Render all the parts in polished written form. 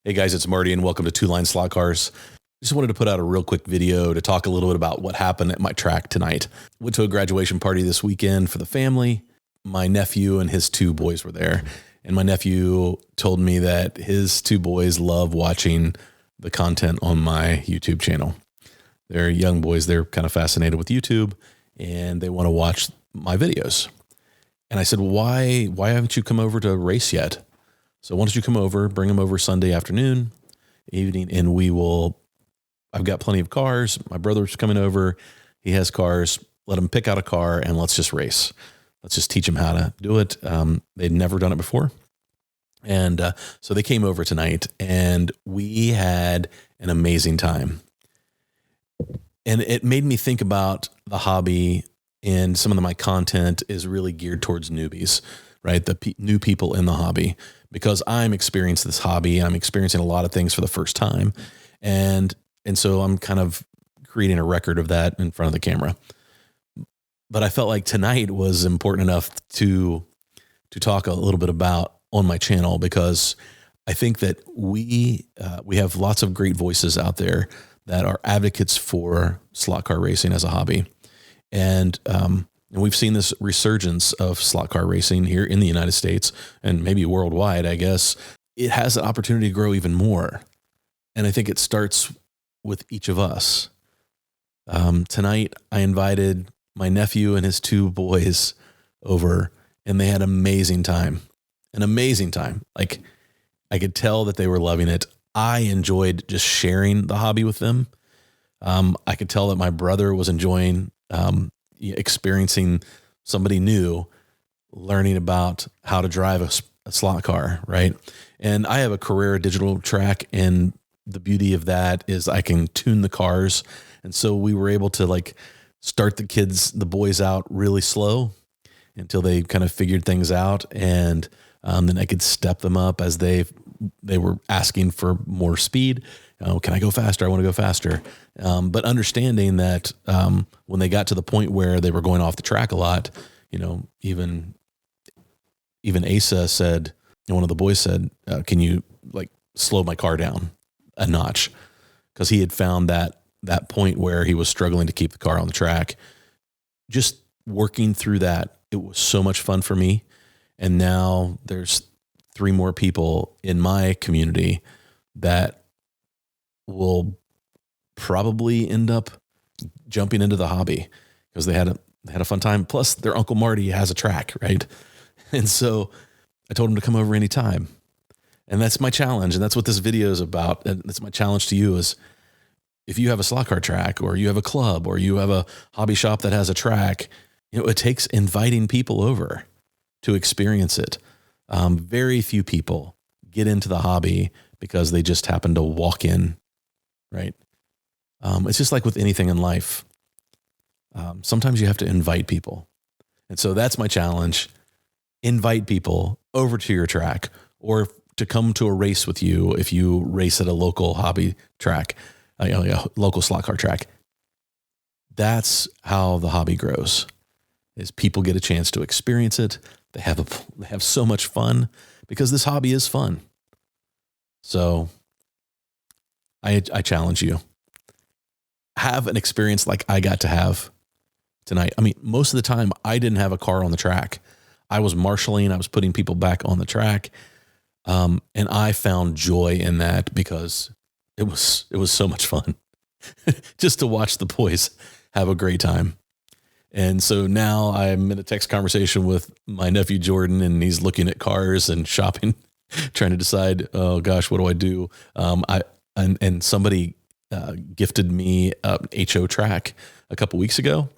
Hey guys, it's Marty and welcome to Two Line Slot Cars. Just wanted to put out a real quick video to talk a little bit about what happened at my track tonight. Went to a graduation party this weekend for the family. My nephew and his two boys were there. And my nephew told me that his two boys love watching the content on my YouTube channel. They're young boys. They're kind of fascinated with YouTube and they want to watch my videos. And I said, why haven't you come over to race yet? So why don't you come over, bring them over Sunday afternoon, evening, and I've got plenty of cars. My brother's coming over. He has cars. Let him pick out a car and let's just race. Let's just teach them how to do it. They'd never done it before. And so they came over tonight and we had an amazing time. And it made me think about the hobby, and some of my content is really geared towards newbies, right? The new people in the hobby, because I'm experiencing this hobby. I'm experiencing a lot of things for the first time. And so I'm kind of creating a record of that in front of the camera. But I felt like tonight was important enough to talk a little bit about on my channel, because I think that we have lots of great voices out there that are advocates for slot car racing as a hobby. And we've seen this resurgence of slot car racing here in the United States and maybe worldwide, I guess. It has an opportunity to grow even more. And I think it starts with each of us. Tonight, I invited my nephew and his two boys over, and they had an amazing time. Like, I could tell that they were loving it. I enjoyed just sharing the hobby with them. I could tell that my brother was enjoying experiencing somebody new, learning about how to drive a slot car, right? And I have a Carrera digital track, and the beauty of that is I can tune the cars. And so we were able to start the boys out really slow until they kind of figured things out. And then I could step them up as they were asking for more speed. Can I go faster? I want to go faster. But understanding that when they got to the point where they were going off the track a lot, even Asa said, one of the boys said, can you slow my car down a notch? Because he had found that point where he was struggling to keep the car on the track. Just working through that, it was so much fun for me. And now there's 3 more people in my community that will probably end up jumping into the hobby because they had a fun time. Plus their Uncle Marty has a track, right? And so I told him to come over anytime. And that's my challenge. And that's what this video is about. And that's my challenge to you is, if you have a slot car track, or you have a club, or you have a hobby shop that has a track, it takes inviting people over to experience it. Very few people get into the hobby because they just happen to walk in, right? It's just like with anything in life. Sometimes you have to invite people. And so that's my challenge. Invite people over to your track, or to come to a race with you if you race at a local hobby track, a local slot car track. That's how the hobby grows, is people get a chance to experience it. They have so much fun because this hobby is fun. So I challenge you. Have an experience like I got to have tonight. I mean, most of the time I didn't have a car on the track. I was marshaling. I was putting people back on the track. And I found joy in that because it was so much fun just to watch the boys have a great time. And so now I'm in a text conversation with my nephew Jordan, and he's looking at cars and shopping, trying to decide, oh gosh, what do I do? And somebody gifted me an HO track a couple weeks ago,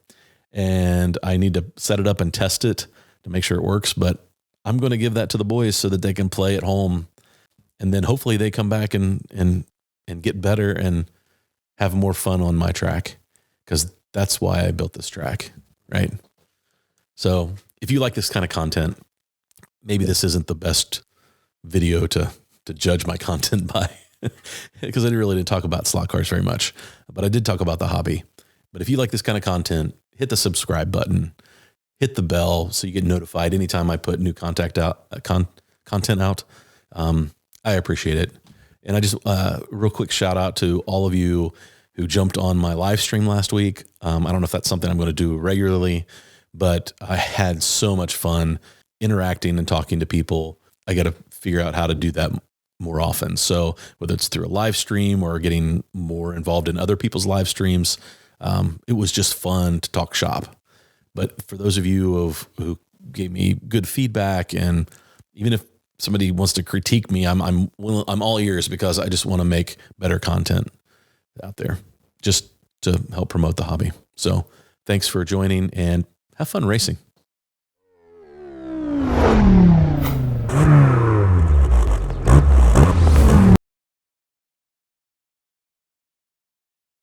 and I need to set it up and test it to make sure it works. But I'm going to give that to the boys so that they can play at home, and then hopefully they come back and get better and have more fun on my track, because that's why I built this track, right? So if you like this kind of content, maybe this isn't the best video to judge my content by, because I really didn't talk about slot cars very much, but I did talk about the hobby. But if you like this kind of content, hit the subscribe button, hit the bell so you get notified anytime I put new content out. I appreciate it. And I just, real quick shout out to all of you who jumped on my live stream last week. I don't know if that's something I'm going to do regularly, but I had so much fun interacting and talking to people. I got to figure out how to do that more often. So whether it's through a live stream or getting more involved in other people's live streams, it was just fun to talk shop. But for those of you who gave me good feedback, and even if somebody wants to critique me, I'm all ears, because I just want to make better content out there just to help promote the hobby. So thanks for joining, and have fun racing.